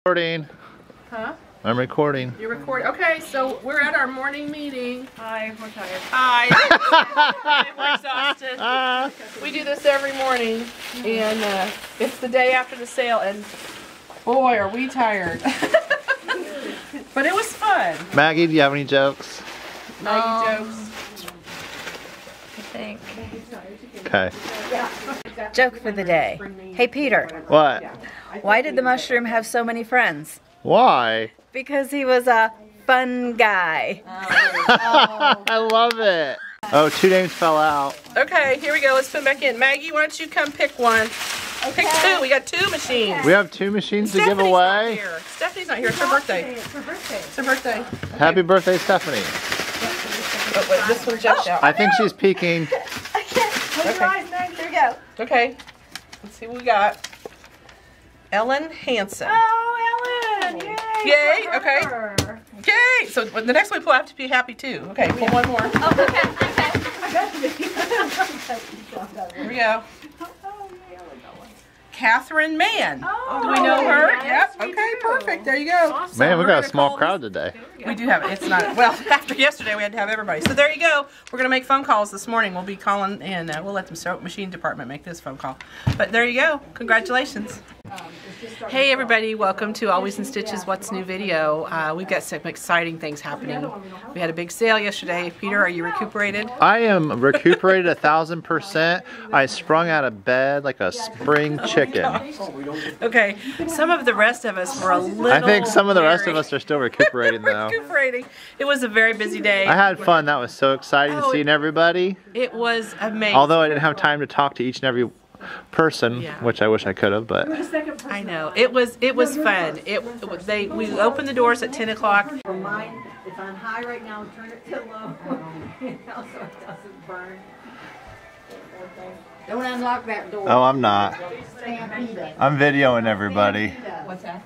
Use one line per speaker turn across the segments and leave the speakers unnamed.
Recording.
Huh?
I'm recording.
You're recording. Okay, so we're at our morning meeting.
Hi, we're tired.
Hi. We're exhausted. We do this every morning, and it's the day after the sale, and boy, are we tired. But it was fun.
Maggie, do you have any jokes?
Maggie jokes.
I think.
Okay.
Joke for the day. Hey, Peter.
What?
Why did the mushroom have so many friends?
Why?
Because he was a fun guy.
I love it. Oh, two names fell out.
Okay, here we go. Let's put them back in. Maggie, why don't you come pick one? Okay. Pick two. We got two machines.
We have two machines to give
Stephanie's
away.
Not here. Stephanie's not here. It's her birthday.
It's her birthday.
It's her birthday.
Happy birthday, Stephanie.
Oh, wait, this one jumped out.
I think she's peeking.
Close your eyes, Meg. Here we go.
Okay. Let's see what we got. Ellen Hansen.
Oh, Ellen! Yay!
Yay,
for
okay.
her.
Yay! So the next one we'll have to be happy too. Okay, pull one more.
Oh, okay.
Here we go. Catherine Mann.
Oh,
Do we know her?
yes,
Yep.
we
Okay,
do.
perfect. There you go.
Awesome.
Man, we
We're
got a
gonna
small
call
crowd
this-
today.
We do have it. It's not, well, after yesterday we had to have everybody. So there you go. We're going to make phone calls this morning. We'll be calling and we'll let the sewing machine department make this phone call. But there you go. Congratulations. Hey everybody, welcome to Always in Stitches What's New video. We've got some exciting things happening. We had a big sale yesterday. Peter, are you recuperated?
I am recuperated 1,000%. I sprung out of bed like a spring chicken.
Okay, some of the rest of us were a little
I think some of the rest of
weary.
us are still recuperating though.
Recuperating. It was a very busy day.
I had fun. That was so exciting
Oh,
seeing everybody.
It was amazing.
Although I didn't have time to talk to each and every person,
Yeah.
which I wish I could have, but
I know. It was fun. We opened the doors at 10 o'clock.
For mine, it's on high right now, turn it to low, you know, so it doesn't burn. Don't unlock that door.
oh, I'm not.
Stampede.
I'm videoing everybody.
What's that?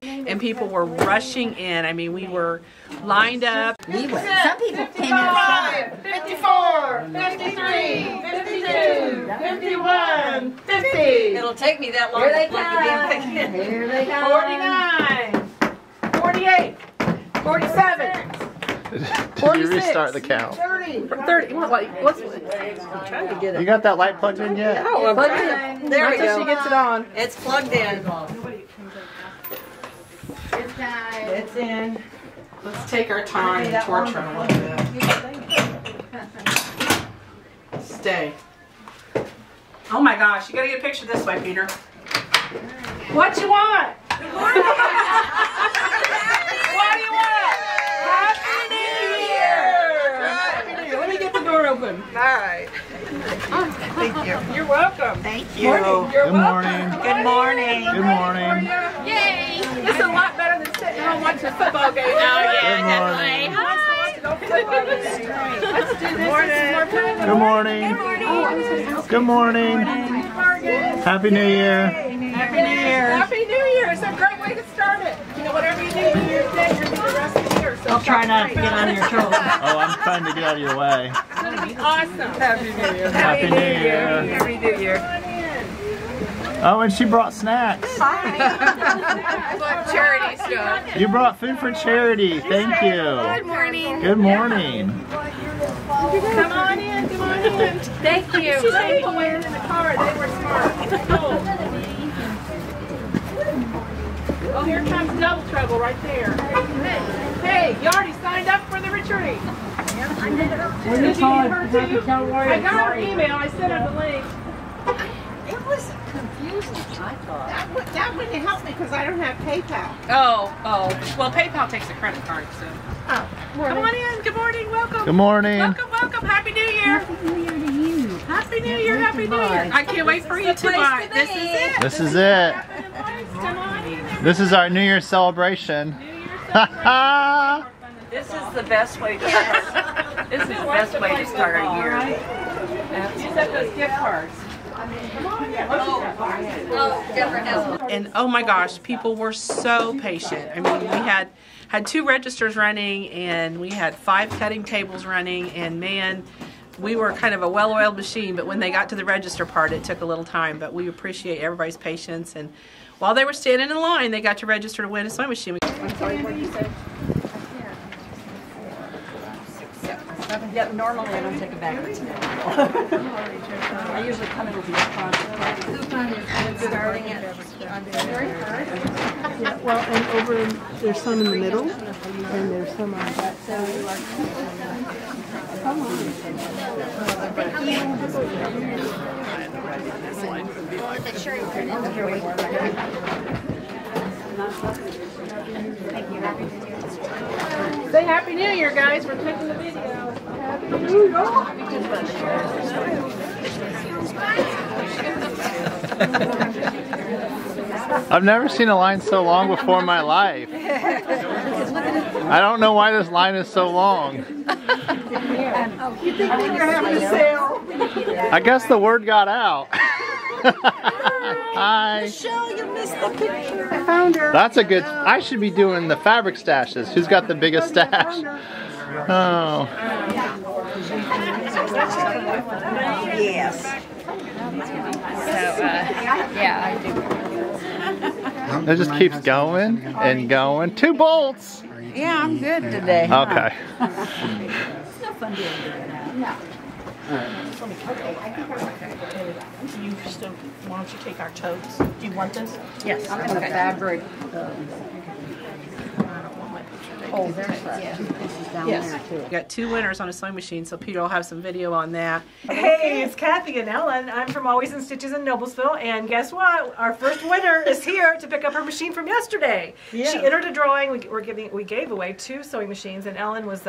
And people were rushing in. I mean, we were lined up.
We went. Some people came outside.
54, 53, 52, 51, 50.
It'll take me that long
Here they
to plug it
come.
in.
Here they come.
49, 48, 47,
Did you restart the count?
30. What's I'm trying to get it.
You got that light plugged in yet?
Oh,
Plug it in.
There we
until
go.
she gets it on.
It's plugged in.
It's time.
It's in. Let's take our time and torture them a little bit. Stay. Oh my gosh, you gotta get a picture this way, Peter. What you want? What do you want? Happy New Year! Happy New Year. Let me get the door open. All right. Thank you. You're welcome.
Thank you.
You're
Good
welcome.
morning.
Good morning.
Good morning.
Yay! This is a lot better than sitting home watching a football game.
Good morning.
Who wants to watch an open football game? Let's do this. This is more fun.
Good morning. Good morning. Happy New Year.
Happy New Year. Happy New Year. It's a great way to start it. You know, whatever you do New Year's Day, you're doing the rest of the year. So
I'll try not to get on your toes.
Oh, I'm trying to get out of your way.
It's going to be awesome. Happy New Year.
Happy New Year.
Happy New Year.
Oh, and she brought snacks.
Charity stuff.
You brought food for charity. Thank you.
Good morning.
Good morning.
Come on in. Come on in. Thank you. Some people went in the car. They were smart. Oh, here comes double trouble right there. Hey, you already signed up for the retreat. Did you get her too? I got her email. I sent her the link.
It was confusing, I thought.
That wouldn't help me because I don't have PayPal.
Oh. Well, PayPal takes a credit card, so. Come on in. Good morning. Welcome.
Good morning.
Welcome. Happy New Year.
Happy New Year to you.
Happy New Year. Happy New Year. I can't wait for you to buy. This is it.
This is it.
Come on in.
This is our New Year's celebration.
New Year's celebration.
This is the best way to start. This is the best way to start a year.
Use up those gift cards. And oh my gosh, people were so patient. I mean, we had 2 registers running and we had 5 cutting tables running, and man, we were kind of a well-oiled machine, but when they got to the register part, it took a little time. But we appreciate everybody's patience, and while they were standing in line, they got to register to win a sewing machine.
I'm sorry, what did you say? Yeah, normally I don't take a bag. I usually come in with my project.
Coupon is starting at on February 1st.
Yeah, well, and over, there's some in the middle, and there's some on that side. Come on. Say Happy New Year, guys. We're taking the video. Happy New Year.
I've never seen a line so long before in my life. I don't know why this line is so long.
You think we were having a sale?
I guess the word got out. Hi.
Michelle, you missed the picture. I found her.
That's a good. I should be doing the fabric stashes. Who's got the biggest stash? Oh.
Yes. So, yeah, I do.
It just keeps going and going. 2 bolts.
Yeah, I'm good today.
Okay.
It's no fun doing that. No.
You still, why don't you take our totes? Do you want this?
Yes. I'm in the fabric.
Oh, there's that. Yeah. This is down there too.
We got 2 winners on a sewing machine, so Peter will have some video on that.
Hey, it's Kathy and Ellen. I'm from Always in Stitches in Noblesville, and guess what? Our first winner is here to pick up her machine from yesterday.
Yes.
She entered a drawing. We gave away 2 sewing machines, and Ellen was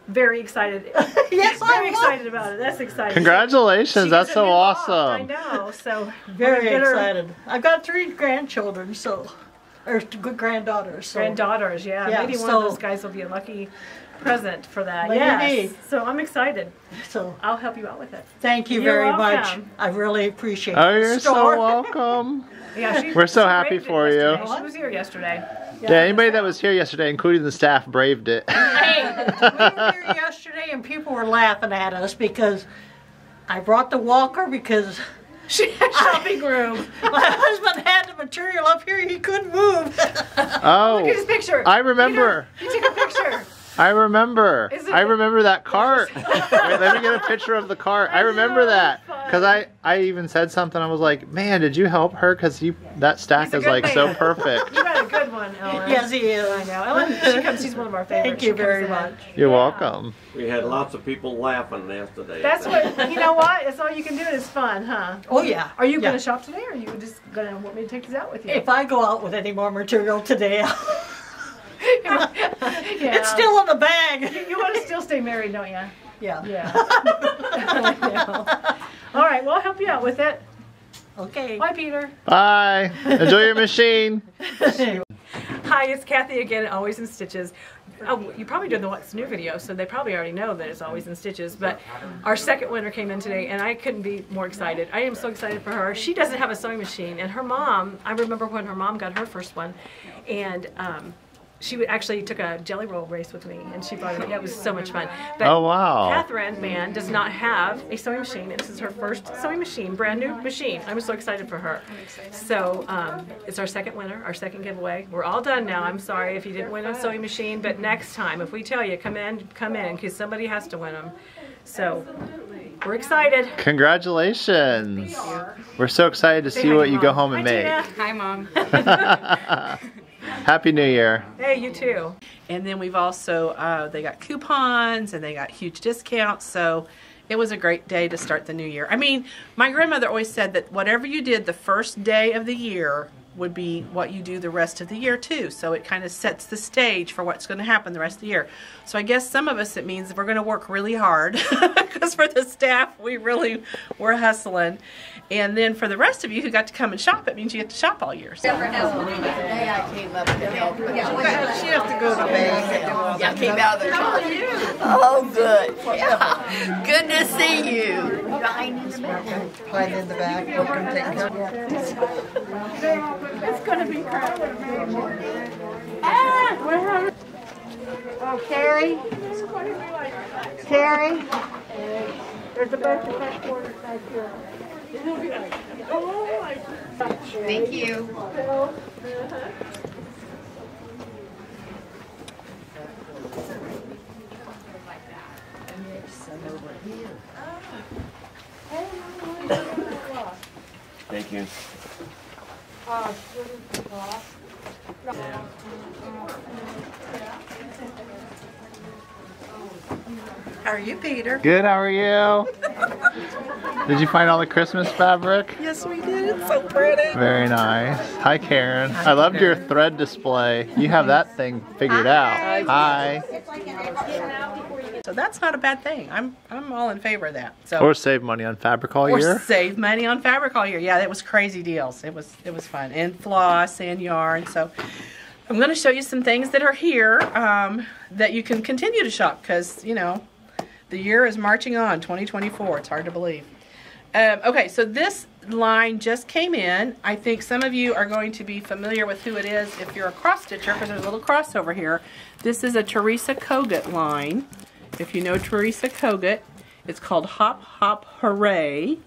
very excited.
Yes,
very excited about it. That's exciting.
Congratulations.
She
That's
was a
so
new mom. I
awesome.
know. So
Very
we're gonna get her
excited. I've got 3 grandchildren, so, or good granddaughters. So.
granddaughters. Yeah,
Yeah,
maybe one
so-
of those guys will be a lucky present for that.
Maybe.
Yes. So I'm excited.
So
I'll help you out with it.
thank you
You're
very much.
welcome.
I really appreciate it.
Oh, you're so welcome.
Yeah, she,
We're so
she
happy
braved it
for you.
yesterday. She was here yesterday.
Yeah, anybody that was here yesterday, including the staff, braved it.
Hey, we were here yesterday and people were laughing at us because I brought the walker because
Shopping room.
my husband had the material up here, he couldn't move.
Oh,
Look at his picture.
I remember.
You took a picture.
I remember.
Isn't
I
it-
remember that cart. Wait, let me get a picture of the cart. I remember that. Because I even said something. I was like, man, did you help her? Because that stack
He's a
is
good
like
man.
so perfect.
You got a good one, Ellen.
Yes, he is.
I know. Ellen, she's one of our favorites.
Thank
She
you
comes
very
in.
much.
You're
Yeah.
welcome.
We had lots of people laughing yesterday.
That's what, you know what? That's all you can do is fun, huh?
Oh yeah.
Are you
Yeah.
going to shop today or are you just going to want me to take these out with you?
If I go out with any more material today,
Yeah.
it's still in the bag.
You want to still stay married, don't you?
Yeah.
Yeah. I know. All right, well, I'll help you out with it.
Okay.
Bye, Peter.
Bye. Enjoy your machine.
Hi, it's Kathy again at Always in Stitches. Oh, you probably did the What's New video, so they probably already know that it's Always in Stitches, but our second winner came in today, and I couldn't be more excited. I am so excited for her. She doesn't have a sewing machine, and her mom, I remember when her mom got her first one, and she actually took a jelly roll race with me, and she brought it. It was so much fun. But
Oh, wow.
Catherine, man, does not have a sewing machine. This is her first sewing machine, brand new machine. I'm so excited for her. So it's our second winner, our second giveaway. We're all done now. I'm sorry if you didn't win a sewing machine, but next time, if we tell you, come in, because somebody has to win them. So we're excited.
Congratulations. We're so excited to see what you go home and make.
Hi, Mom.
Happy New Year.
Hey, you too.
And then we've also, they got coupons and they got huge discounts. So it was a great day to start the new year. I mean, my grandmother always said that whatever you did the first day of the year would be what you do the rest of the year too. So it kind of sets the stage for what's going to happen the rest of the year. So I guess some of us, it means we're going to work really hard because for the staff, we're hustling. And then for the rest of you who got to come and shop, it means you get to shop all year. So.
She has to go to bed.
Yeah, came out of the car. Oh, good. Yeah. Good to see you.
Hide in the back.
It's going to be crowded.
Oh, Carrie? Carrie?
There's a bunch of back quarters back here.
Thank you.
Thank you.
How are you, Peter?
Good, how are you? Did you find all the Christmas fabric?
Yes, we did. It's so pretty.
Very nice. Hi, Karen. I loved your thread display. You have that thing figured out. Hi.
So that's not a bad thing. I'm all in favor of that. So
Or save money on fabric all year.
or save money on fabric all year. Yeah, that was crazy deals. It was fun. And floss and yarn. So I'm going to show you some things that are here that you can continue to shop because, you know, the year is marching on, 2024. It's hard to believe. Okay, so this line just came in. I think some of you are going to be familiar with who it is if you're a cross stitcher because there's a little crossover here. This is a Teresa Kogut line. If you know Teresa Kogut, it's called Hop Hop Hooray.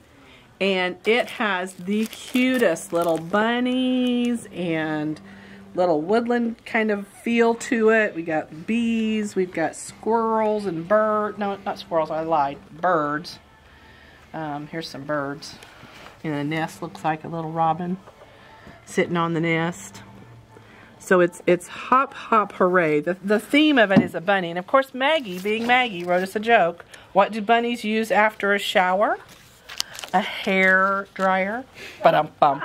And it has the cutest little bunnies and little woodland kind of feel to it. We got bees, we've got squirrels and birds. No, not squirrels, I lied. Birds. Here's some birds. And the nest looks like a little robin sitting on the nest. So it's Hop Hop Hooray. The theme of it is a bunny. And of course Maggie, being Maggie, wrote us a joke. What do bunnies use after a shower? A hair dryer. Ba-dum-bum.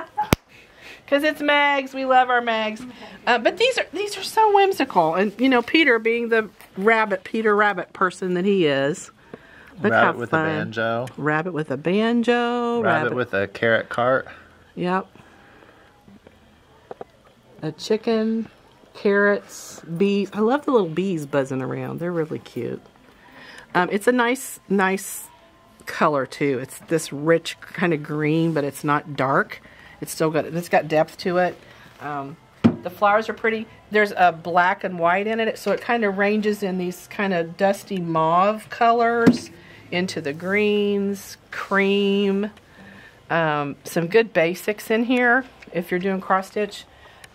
Because it's Mags, we love our Mags. But these are so whimsical. And you know, Peter being the Peter Rabbit person that he is. Look how
Rabbit with a
fun.
banjo.
Rabbit with a banjo.
Rabbit with a carrot cart.
Yep. A chicken, carrots, bees. I love the little bees buzzing around. They're really cute. It's a nice color too. It's this rich kind of green, but it's not dark. It's got depth to it. The flowers are pretty. There's a black and white in it, so it kind of ranges in these kind of dusty mauve colors into the greens, cream. Some good basics in here if you're doing cross stitch.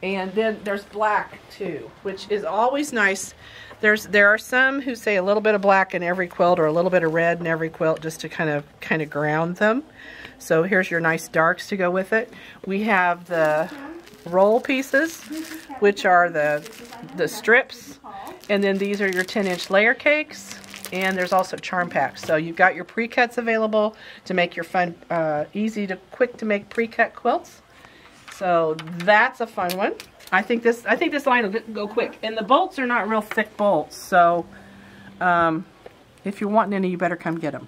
And then there's black too, which is always nice. There are some who say a little bit of black in every quilt or a little bit of red in every quilt just to kind of ground them. So here's your nice darks to go with it. We have the roll pieces, which are the strips, and then these are your 10-inch layer cakes, and there's also charm packs. So you've got your pre-cuts available to make your fun, quick to make pre-cut quilts. So that's a fun one. I think this line will go quick, and the bolts are not real thick bolts. So if you're wanting any, you better come get them.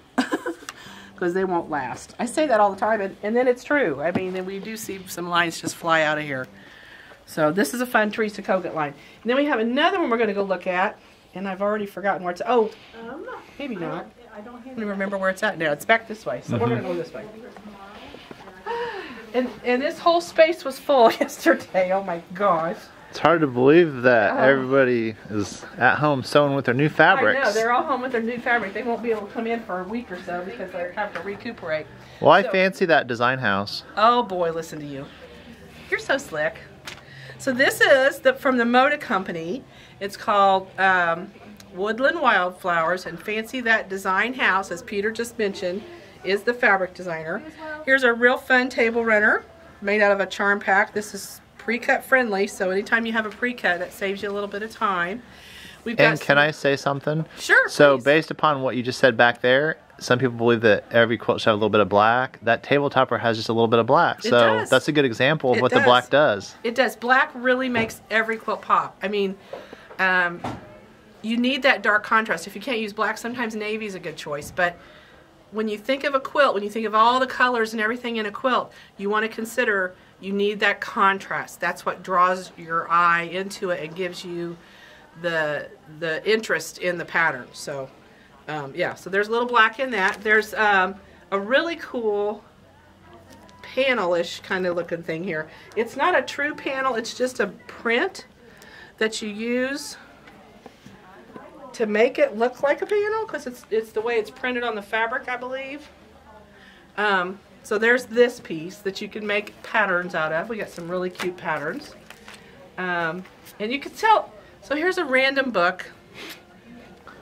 Because they won't last. I say that all the time, and then it's true. I mean, then we do see some lines just fly out of here. So this is a fun Teresa Kogut line. And then we have another one we're going to go look at, and I've already forgotten where it's. Oh, maybe not. I don't remember where it's at now. It's back this way, so we're going to go this way. And this whole space was full yesterday. Oh my gosh.
It's hard to believe that everybody is at home sewing with their new fabrics.
I know, they're all home with their new fabric. They won't be able to come in for a week or so because they have to recuperate.
Well, I fancy that design house.
Oh boy, listen to you. You're so slick. So this is from the Moda Company. It's called Woodland Wildflowers, and Fancy That Design House, as Peter just mentioned, is the fabric designer. Here's a real fun table runner made out of a charm pack. This is pre-cut friendly, so anytime you have a pre-cut, it saves you a little bit of time. We've got
Can I say something?
Sure,
So
please.
based upon what you just said back there, some people believe that every quilt should have a little bit of black. That table topper has just a little bit of black.
It
So
does.
that's a good example of
It
what the
does.
black does.
It does. Black really makes every quilt pop. I mean, you need that dark contrast. If you can't use black, sometimes navy is a good choice. But when you think of a quilt, when you think of all the colors and everything in a quilt, you want to consider you need that contrast. That's what draws your eye into it and gives you the interest in the pattern. So, yeah, so there's a little black in that. There's a really cool panel-ish kind of looking thing here. It's not a true panel, it's just a print that you use to make it look like a panel because it's the way it's printed on the fabric, I believe. So there's this piece that you can make patterns out of. We got some really cute patterns. And you can tell, so here's a random book.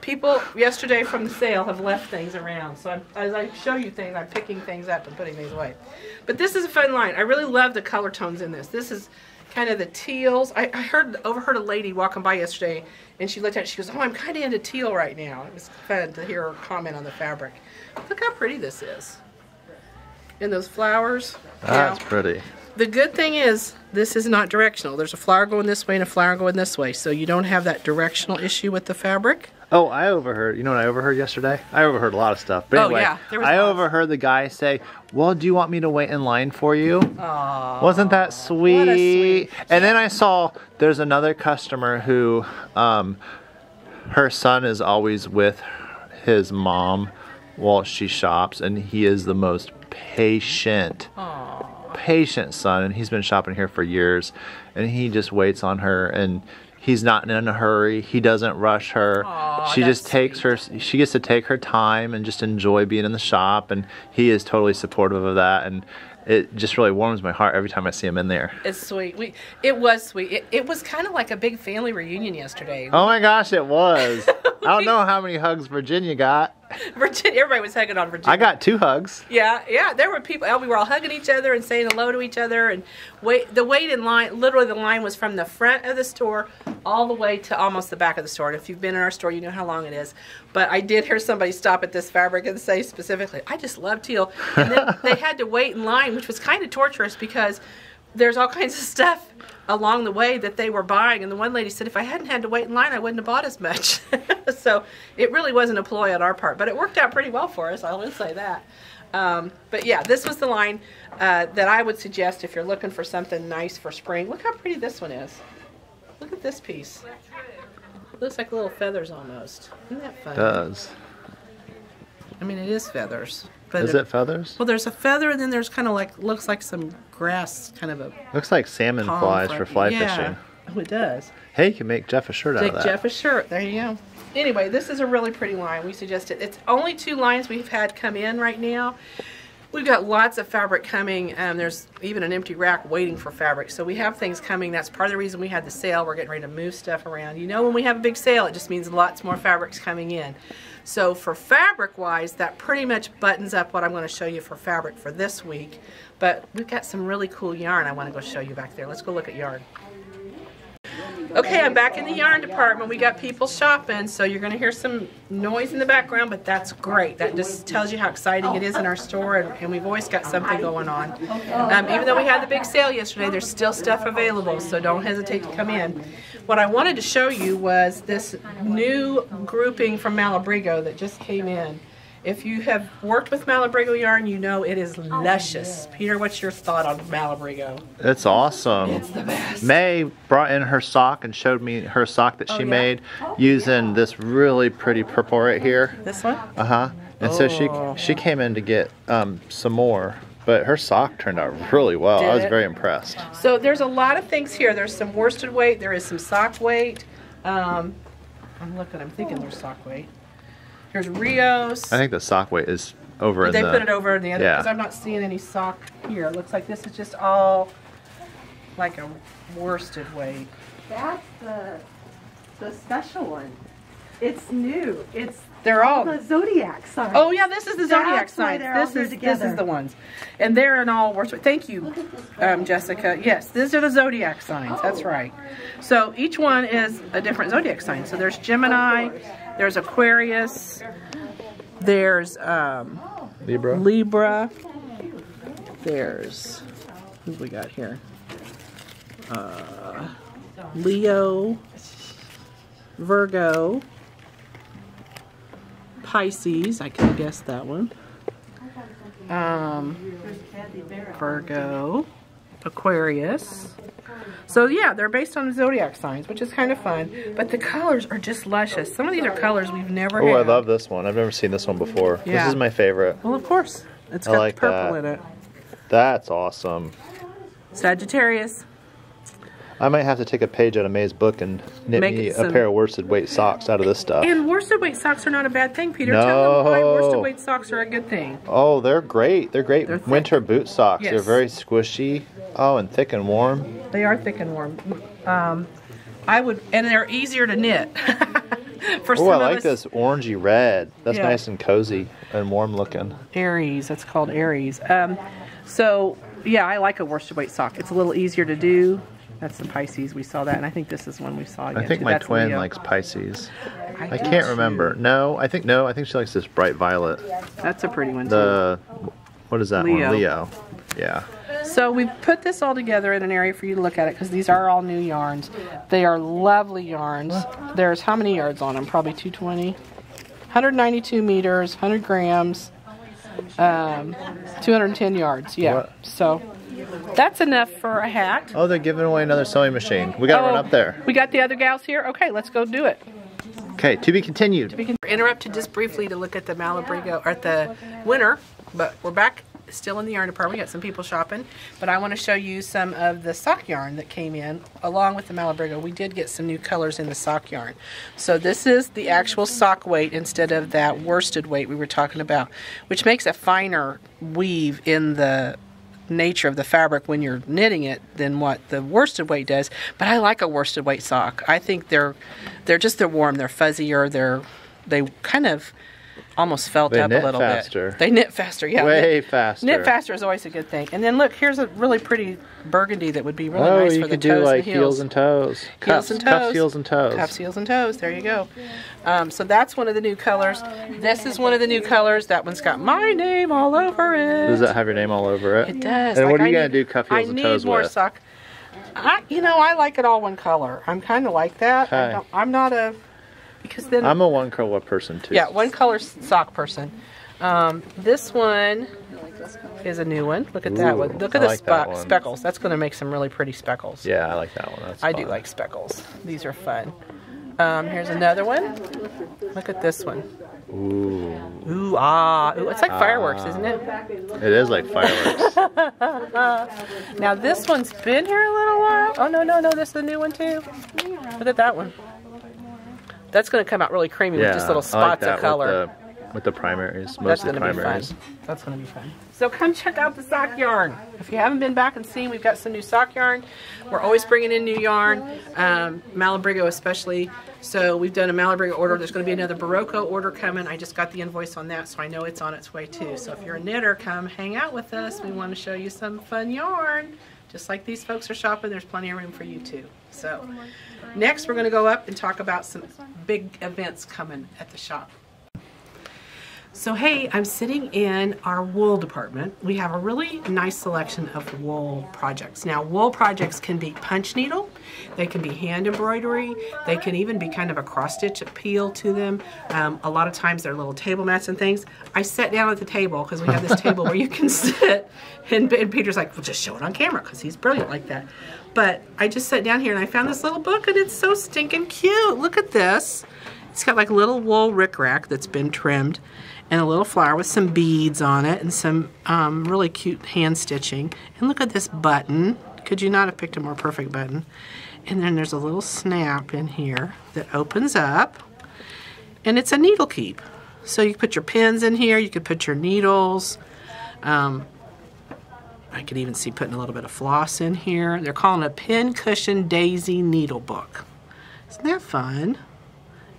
People yesterday from the sale have left things around. So as I show you things, I'm picking things up and putting things away. But this is a fun line. I really love the color tones in this. This is kind of the teals. I overheard a lady walking by yesterday, and she looked at it, she goes, oh, I'm kind of into teal right now. It was fun to hear her comment on the fabric. Look how pretty this is. And those flowers.
That's pretty.
The good thing is, this is not directional. There's a flower going this way and a flower going this way, so you don't have that directional issue with the fabric.
Oh, I overheard. You know what I overheard yesterday? I overheard a lot of stuff. But anyway,
yeah, there was
I
lots.
overheard the guy say, well, do you want me to wait in line for you?
Aww.
Wasn't that sweet?
What a sweet.
And then I saw there's another customer who, her son is always with his mom while she shops, and he is the most patient son, and he's been shopping here for years, and he just waits on her, and he's not in a hurry. He doesn't rush her.
Aw,
she just
that's
takes her, she gets to take her time and just enjoy being in the shop, and he is totally supportive of that, and it just really warms my heart every time I see him in there.
It's sweet. It was sweet. It was kind of like a big family reunion yesterday.
Oh my gosh, it was. I don't know how many hugs Virginia got.
Virginia, everybody was hugging on Virginia.
I got 2 hugs.
Yeah, there were people, we were all hugging each other and saying hello to each other, and the wait in line, literally the line was from the front of the store all the way to almost the back of the store. And if you've been in our store, you know how long it is. But I did hear somebody stop at this fabric and say specifically, I just love teal. And then they had to wait in line, which was kind of torturous because there's all kinds of stuff along the way that they were buying, and the one lady said, if I hadn't had to wait in line, I wouldn't have bought as much. So it really wasn't a ploy on our part, but it worked out pretty well for us, I will say that. But yeah, this was the line that I would suggest if you're looking for something nice for spring. Look how pretty this one is. Look at this piece. It looks like little feathers almost. Isn't that fun?
It does.
I mean, it is feathers. But
Is it feathers?
Well, there's a feather, and then there's kind of like, looks like some grass, kind of a
Looks like salmon
palm
flies
front.
for fly
Yeah.
fishing.
Oh, it does.
Hey, you can make Jeff a shirt out of
Take
that.
Jeff a shirt. There you go. Anyway, this is a really pretty line. We suggest it. It's only 2 lines we've had come in right now. We've got lots of fabric coming. There's even an empty rack waiting for fabric. So we have things coming. That's part of the reason we had the sale. We're getting ready to move stuff around. You know, when we have a big sale, it just means lots more fabrics coming in. So for fabric-wise, that pretty much buttons up what I'm going to show you for fabric for this week. But we've got some really cool yarn I want to go show you back there. Let's go look at yarn. Okay, I'm back in the yarn department. We got people shopping, so you're going to hear some noise in the background, but that's great. That just tells you how exciting it is in our store, and we've always got something going on. Even though we had the big sale yesterday, there's still stuff available, so don't hesitate to come in. What I wanted to show you was this new grouping from Malabrigo that just came in. If you have worked with Malabrigo yarn, you know it is luscious. Peter, what's your thought on Malabrigo?
It's awesome.
It's the best.
May brought in her sock and showed me her sock that she made using this really pretty purple right here.
This one?
Uh-huh. And so she came in to get some more, but her sock turned out really well. I was very impressed.
So there's a lot of things here. There's some worsted weight. There is some sock weight. I'm thinking there's sock weight. Here's Rios.
I think the sock weight is over in the...
They put it over in the other,
Yeah.
because I'm not seeing any sock here. It looks like this is just all like a worsted weight.
That's the special one. It's new. It's
They're all
the zodiac sign.
Oh yeah, this is the zodiac
That's why
signs.
they're all
This
together.
is the ones, and they're in all worsted. Thank you, Jessica. Yes, these are the zodiac signs. That's right. So each one is a different zodiac sign. So there's Gemini, there's Aquarius, there's Libra. There's who we got here? Leo, Virgo, Pisces. I could have guessed that one. Virgo, Aquarius. So yeah, they're based on the zodiac signs, which is kind of fun. But the colors are just luscious. Some of these are colors we've never had.
Oh, I love this one. I've never seen this one before.
Yeah.
This is my favorite.
Well, of course. It's
I
got
like
the purple
that.
in it.
That's awesome.
Sagittarius.
I might have to take a page out of May's book and knit
Make
me
it
a
some-
pair of worsted weight socks out of this stuff.
And worsted weight socks are not a bad thing, Peter. Tell them why
No.
worsted weight socks are a good thing.
Oh, they're great. They're great
They're thick.
winter boot socks. They're
Yes.
very squishy. Oh, and thick and warm.
They are thick and warm. And they're easier to knit. For some
Oh, I
of
like
us,
this orangey red. That's
Yeah.
nice and cozy and warm looking.
Aries. That's called Aries. So yeah, I like a worsted weight sock. It's a little easier to do. That's the Pisces. We saw that, and I think this is one we saw again.
I think
too.
my
That's
twin
Leo.
likes Pisces. I
do
can't
too.
remember. No, I think she likes this bright violet.
That's a pretty one too.
The what is that
Leo.
one? Leo. Yeah.
So we've put this all together in an area for you to look at it because these are all new yarns. They are lovely yarns. There's how many yards on them? Probably 220. 192 meters, 100 grams, 210 yards. Yeah.
What?
So that's enough for a hat.
Oh, they're giving away another sewing machine. We gotta run up there.
We got the other gals here. Okay, let's go do it.
Okay, to be continued.
We can interrupted just briefly to look at the Malabrigo, or at the winter, but we're back still in the yarn department. We got some people shopping, but I want to show you some of the sock yarn that came in along with the Malabrigo. We did get some new colors in the sock yarn. So this is the actual sock weight instead of that worsted weight we were talking about, which makes a finer weave in the nature of the fabric when you're knitting it than what the worsted weight does. But I like a worsted weight sock. I think they're warm, they're fuzzier, they kind of almost felt
They
up a
knit
little
faster.
bit. They knit faster, yeah.
Way faster.
Knit faster is always a good thing. And then look, here's a really pretty burgundy that would be really
Oh,
nice
you
for the
could do
toes
like
and
heels and toes.
Heels and toes.
Cuffs, heels and toes.
Cuffs, heels, and toes. There you go. So that's one of the new colors. This is one of the new colors. That one's got my name all over it.
Does that have your name all over it?
It does.
And
Like,
what are you
I
gonna
need-
do cuff, heels, and toes
I need more
with?
sock. I like it all one color. I'm kind of like that.
Okay.
I'm not a, because then
I'm a one color person too.
yeah, one color sock person. This one is a new one. Look at that
Ooh,
one. Look at
I
the
like that one.
speckles. That's going to make some really pretty speckles.
Yeah, I like that one. That's
I
fun.
do like speckles. These are fun. Here's another one. Look at this one.
Ooh,
Ooh, ah. Ooh, it's like fireworks, isn't it?
it is like fireworks.
Now this one's been here a little while. Oh, no, this is the new one too. Look at that one. That's going to come out really creamy
Yeah,
with just little
I like
spots
that
of color.
with the primaries.
That's
Most of
going
the
to be fun.
primaries.
That's going to be fun. So come check out the sock yarn. If you haven't been back and seen, we've got some new sock yarn. We're always bringing in new yarn, Malabrigo especially. So we've done a Malabrigo order. There's going to be another Barocco order coming. I just got the invoice on that, so I know it's on its way too. So if you're a knitter, come hang out with us. We want to show you some fun yarn. Just like these folks are shopping, there's plenty of room for you too. So next we're going to go up and talk about some big events coming at the shop. So hey, I'm sitting in our wool department. We have a really nice selection of wool projects. Now, wool projects can be punch needle, they can be hand embroidery, they can even be kind of a cross-stitch appeal to them. A lot of times they're little table mats and things. I sat down at the table because we have this table where you can sit, and Peter's like, well, just show it on camera because he's brilliant like that. But I just sat down here and I found this little book and it's so stinking cute. Look at this. It's got like a little wool rickrack that's been trimmed and a little flower with some beads on it and some really cute hand stitching. And look at this button. Could you not have picked a more perfect button? And then there's a little snap in here that opens up and it's a needle keep. So you can put your pins in here, you could put your needles. I could even see putting a little bit of floss in here. They're calling it a Pin Cushion Daisy Needle Book. Isn't that fun?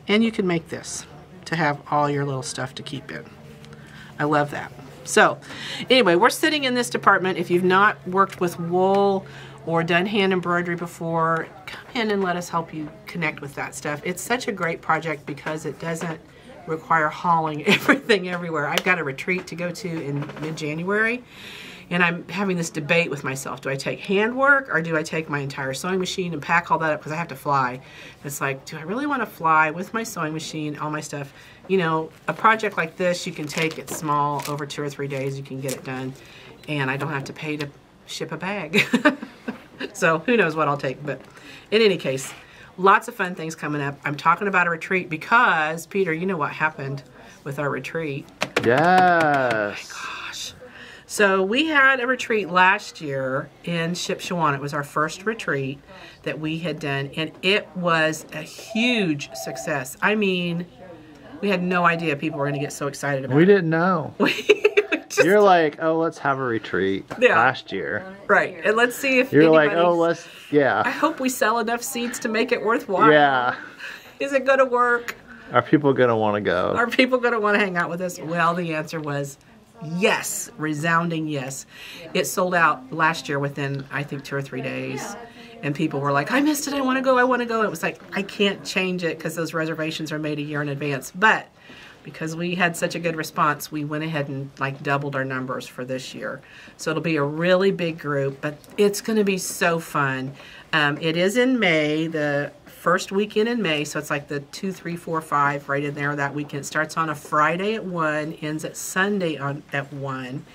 And you can make this to have all your little stuff to keep in. I love that. So anyway, we're sitting in this department. If you've not worked with wool or done hand embroidery before, come in and let us help you connect with that stuff. It's such a great project because it doesn't require hauling everything everywhere. I've got a retreat to go to in mid-January, and I'm having this debate with myself. Do I take handwork or do I take my entire sewing machine and pack all that up because I have to fly? It's like, do I really want to fly with my sewing machine, all my stuff? You know, a project like this, you can take it small, over 2 or 3 days, you can get it done, and I don't have to pay to ship a bag. So who knows what I'll take, but in any case, lots of fun things coming up. I'm talking about a retreat because, Peter, you know what happened with our retreat.
Yes.
Gosh. So we had a retreat last year in Shipshewana. It was our first retreat that we had done, and it was a huge success. I mean, we had no idea people were going to get so excited about it.
We didn't know.
Just,
You're like, oh, let's have a retreat last year.
Right, and let's see if
You're like, oh, let's,
I hope we sell enough seats to make it worthwhile.
Yeah.
Is it going to work?
Are people going to want to go?
Are people going to want to hang out with us? Well, the answer was yes, resounding yes. It sold out last year within, I think, 2 or 3 days. And people were like, I missed it, I want to go, I want to go. It was like, I can't change it because those reservations are made a year in advance. But because we had such a good response, we went ahead and like doubled our numbers for this year. So it'll be a really big group, but it's going to be so fun. It is in May, the first weekend in May, so it's like the 2, 3, 4, 5 right in there that weekend. It starts on a Friday at 1, ends at Sunday at 1.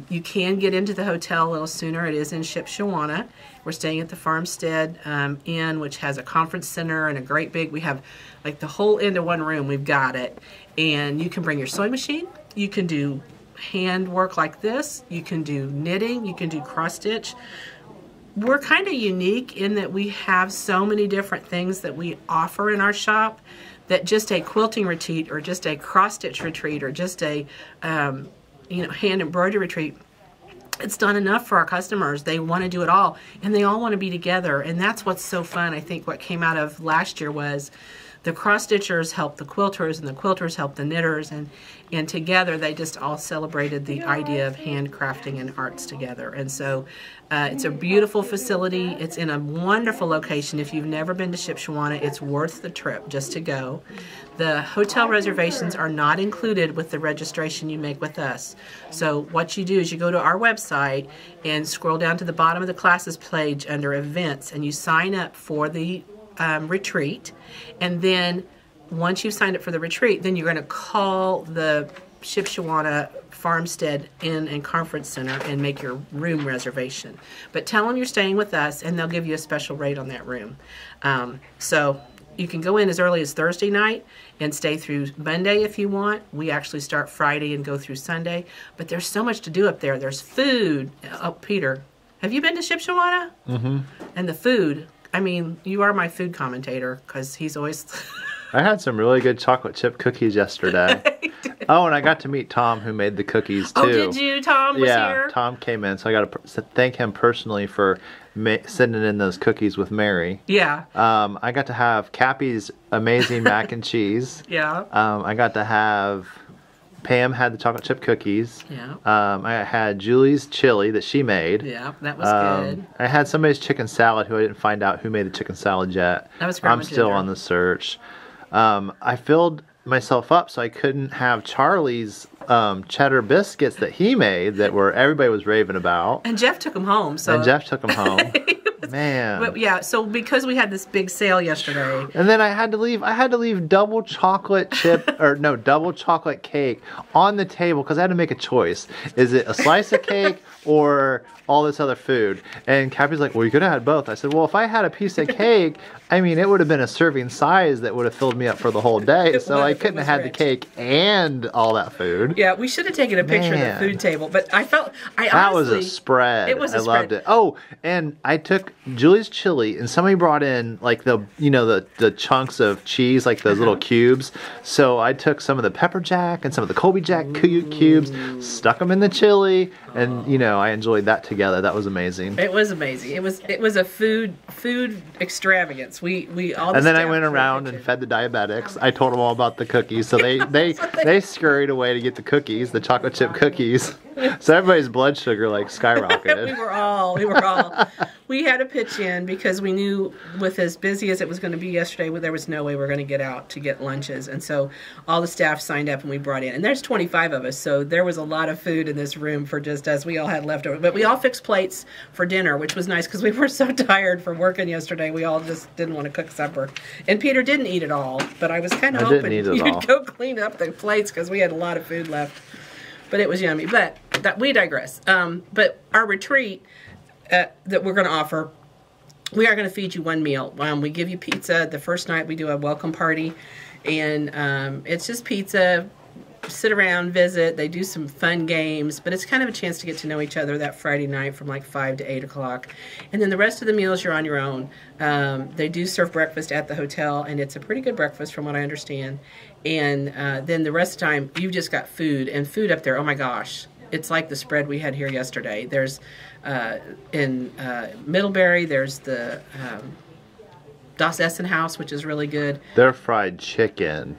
You can get into the hotel a little sooner. It is in Shipshewana. We're staying at the Farmstead Inn, which has a conference center and a great big, we have like the whole into one room, we've got it. And you can bring your sewing machine. You can do hand work like this. You can do knitting. You can do cross stitch. We're kind of unique in that we have so many different things that we offer in our shop that just a quilting retreat or just a cross stitch retreat or just a hand embroidery retreat, it's done enough for our customers. They want to do it all, and they all want to be together, and that's what's so fun. I think what came out of last year was the cross-stitchers helped the quilters, and the quilters helped the knitters, and together they just all celebrated the idea of handcrafting and arts together. And so it's a beautiful facility. It's in a wonderful location. If you've never been to Shipshewana, it's worth the trip just to go. The hotel reservations are not included with the registration you make with us. So what you do is you go to our website and scroll down to the bottom of the classes page under events, and you sign up for the retreat. And then once you've signed up for the retreat, then you're going to call the Shipshewana Farmstead Inn and Conference Center and make your room reservation. But tell them you're staying with us, and they'll give you a special rate on that room. So you can go in as early as Thursday night and stay through Monday if you want. We actually start Friday and go through Sunday. But there's so much to do up there. There's food. Oh, Peter, have you been to Shipshewana? Mm-hmm. And the food. I mean, you are my food commentator because he's always...
I had some really good chocolate chip cookies yesterday. Oh, and I got to meet Tom, who made the cookies, too.
Oh, did you? Tom was here?
Yeah, Tom came in, so I got to thank him personally for sending in those cookies with Mary.
Yeah.
I got to have Cappy's amazing mac and cheese.
Yeah.
I got to have... Pam had the chocolate chip cookies.
Yeah.
I had Julie's chili that she made.
Yeah, that was good.
I had somebody's chicken salad who I didn't find out who made the chicken salad yet.
That was Grandma
I'm still
Ginger.
on the search. I filled myself up so I couldn't have Charlie's cheddar biscuits that he made that everybody was raving about.
And Jeff took them home. So.
And Jeff took them home. Man.
But yeah, so because we had this big sale yesterday.
And then I had to leave double chocolate double chocolate cake on the table because I had to make a choice. Is it a slice of cake or all this other food? And Cappy's like, well, you could have had both. I said, well, if I had a piece of cake, I mean, it would have been a serving size that would have filled me up for the whole day. So I couldn't have had the cake and all that food.
Yeah, we should have taken a picture of the food table. But that
was a spread.
It was a
I loved it. Oh, and I took Julie's chili, and somebody brought in like the chunks of cheese, like those little cubes. So I took some of the pepper jack and some of the Colby Jack cubes, stuck them in the chili, and I enjoyed that together. That was amazing.
It was amazing. It was a food extravagance. We all.
And then I went around and fed the diabetics. I told them all about the cookies, so they scurried away to get the cookies, the chocolate chip cookies. So everybody's blood sugar like skyrocketed.
we were all. We had to pitch in because we knew with as busy as it was going to be yesterday, there was no way we were going to get out to get lunches. And so all the staff signed up and we brought in. And there's 25 of us, so there was a lot of food in this room for just us. We all had leftover. But we all fixed plates for dinner, which was nice because we were so tired from working yesterday. We all just didn't want to cook supper. And Peter didn't eat it all, but I was kind of hoping you'd go clean up the plates because we had a lot of food left. But it was yummy. But we digress. But our retreat that we're going to offer, we are going to feed you one meal. We give you pizza. The first night we do a welcome party, and it's just pizza, sit around, visit. They do some fun games, but it's kind of a chance to get to know each other that Friday night from like 5 to 8 o'clock. And then the rest of the meals you're on your own. They do serve breakfast at the hotel, and it's a pretty good breakfast from what I understand. And then the rest of the time, you've just got food, and food up there, oh my gosh. It's like the spread we had here yesterday. There's, in Middlebury, there's the Das Essen House, which is really good.
Their fried chicken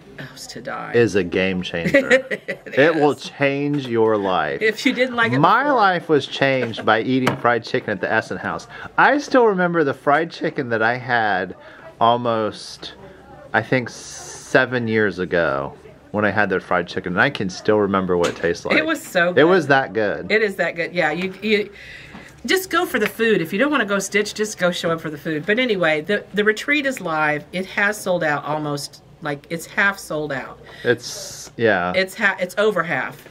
To die.
is a game changer. It will change your life.
If you didn't like it
My
before.
life was changed by eating fried chicken at the Essen House. I still remember the fried chicken that I had almost, I think, 7 years ago when I had their fried chicken, and I can still remember what it tastes like.
It was so good.
It was that good.
It is that good. Yeah, you just go for the food. If you don't want to go Stitch, just go show up for the food. But anyway, the retreat is live. It has sold out almost, like it's half sold out.
It's, yeah.
It's over half.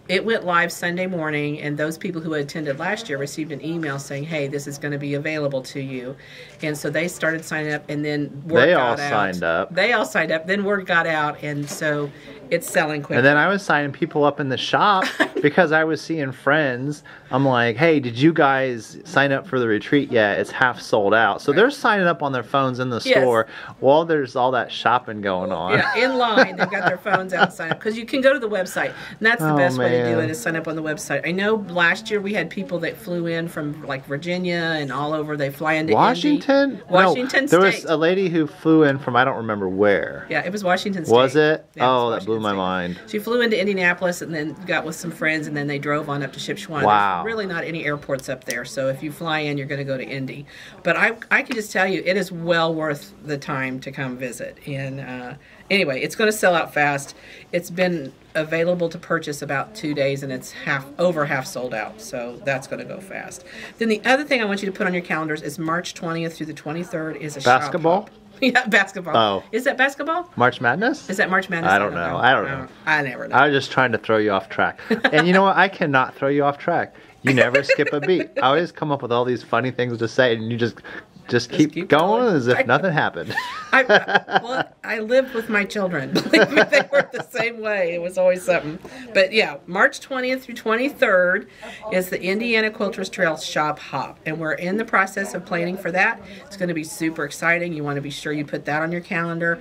It went live Sunday morning, and those people who attended last year received an email saying, hey, this is going to be available to you. And so they started signing up, and then word got out.
signed up.
They all signed up. Then word got out, and so it's selling quickly.
And then I was signing people up in the shop because I was seeing friends. I'm like, hey, did you guys sign up for the retreat yet? It's half sold out. So they're signing up on their phones in the store while there's all that shopping going on.
Yeah, in line. They've got their phones out and sign up. Because you can go to the website. And that's the best way to do it, is sign up on the website. I know last year we had people that flew in from like Virginia and all over. They fly into
Washington?
Indy. Washington
There
State.
was a lady who flew in from I don't remember where.
Yeah, it was Washington State.
Was it?
Yeah,
Oh,
it was
that blew my
Washington
mind.
State. She flew into Indianapolis and then got with some friends, and then they drove on up to Shipshewana.
Wow.
There's really not any airports up there, so if you fly in, you're going to go to Indy. But I can just tell you, it is well worth the time to come visit. And anyway, it's going to sell out fast. It's been available to purchase about 2 days, and it's over half sold out, so that's going to go fast. Then the other thing I want you to put on your calendars is March 20th through the 23rd is a
Basketball?
shop hop. Yeah, basketball.
Oh.
Is that basketball?
March Madness?
Is that March Madness?
I don't know. I don't know.
I never know.
I was just trying to throw you off track. And you know what? I cannot throw you off track. You never skip a beat. I always come up with all these funny things to say, and you just keep going as if nothing happened.
I lived with my children. Believe me, they were the same way. It was always something. But yeah, March 20th through 23rd is the Indiana Quilters Trail Shop Hop. And we're in the process of planning for that. It's going to be super exciting. You want to be sure you put that on your calendar.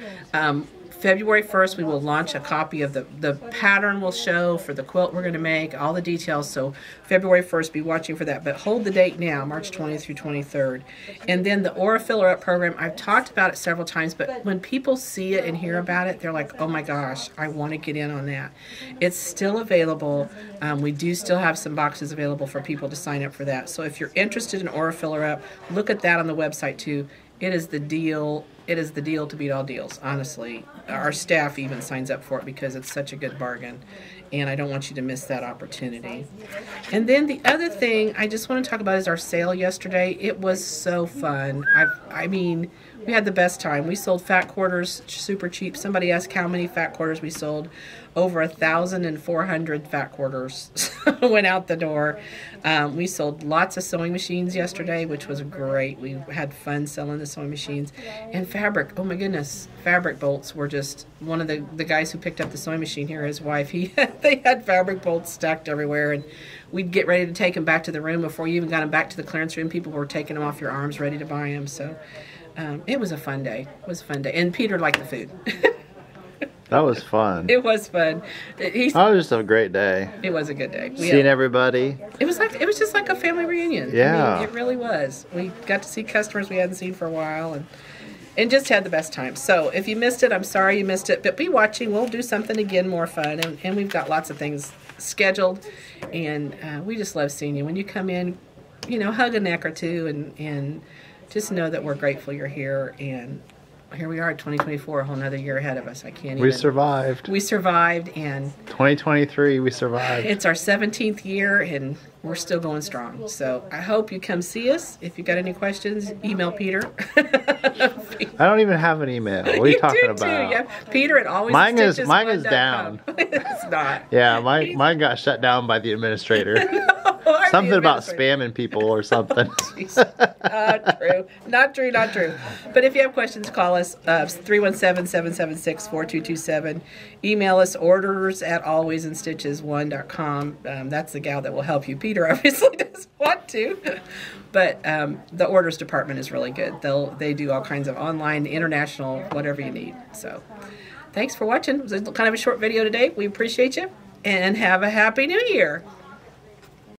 February 1st, we will launch a copy of the pattern we'll show for the quilt we're going to make, all the details. So February 1st, be watching for that. But hold the date now, March 20th through 23rd. And then the Aura Filler Up program, I've talked about it several times, but when people see it and hear about it, they're like, oh my gosh, I want to get in on that. It's still available. We do still have some boxes available for people to sign up for that. So if you're interested in Aura Filler Up, look at that on the website too. It is the deal. It is the deal to beat all deals, honestly. Our staff even signs up for it because it's such a good bargain, and I don't want you to miss that opportunity. And then the other thing I just want to talk about is our sale yesterday. It was so fun. I mean, we had the best time. We sold fat quarters super cheap. Somebody asked how many fat quarters we sold. Over 1,400 fat quarters went out the door. We sold lots of sewing machines yesterday, which was great. We had fun selling the sewing machines. And fabric, oh my goodness, fabric bolts were just, one of the guys who picked up the sewing machine here, his wife, they had fabric bolts stacked everywhere, and we'd get ready to take them back to the room. Before you even got them back to the clearance room, people were taking them off your arms ready to buy them. So it was a fun day. It was a fun day. And Peter liked the food.
That was fun.
It was fun.
That was just a great day.
It was a good day.
Seeing everybody.
It was just like a family reunion.
Yeah.
I mean, it really was. We got to see customers we hadn't seen for a while, and just had the best time. So if you missed it, I'm sorry you missed it, but be watching. We'll do something again more fun, and we've got lots of things scheduled, and we just love seeing you. When you come in, hug a neck or two, and just know that we're grateful you're here, and here we are at 2024, a whole nother year ahead of us.
We survived.
We survived, and
2023, we survived.
It's our 17th year, and we're still going strong. So I hope you come see us. If you got any questions, email Peter.
I don't even have an email. What are you talking about?
Too, yeah. Peter at always.
Mine is down.
It's not.
Yeah, mine got shut down by the administrator.
I'm
Something
the
about
administrator.
spamming people or something.
True. Not true, not true. But if you have questions, call us 317-776-4227. Email us orders@alwaysinstitches1.com. That's the gal that will help you. Peter obviously doesn't want to. But the orders department is really good. They do all kinds of online, international, whatever you need. So thanks for watching. It was kind of a short video today. We appreciate you. And have a Happy New Year.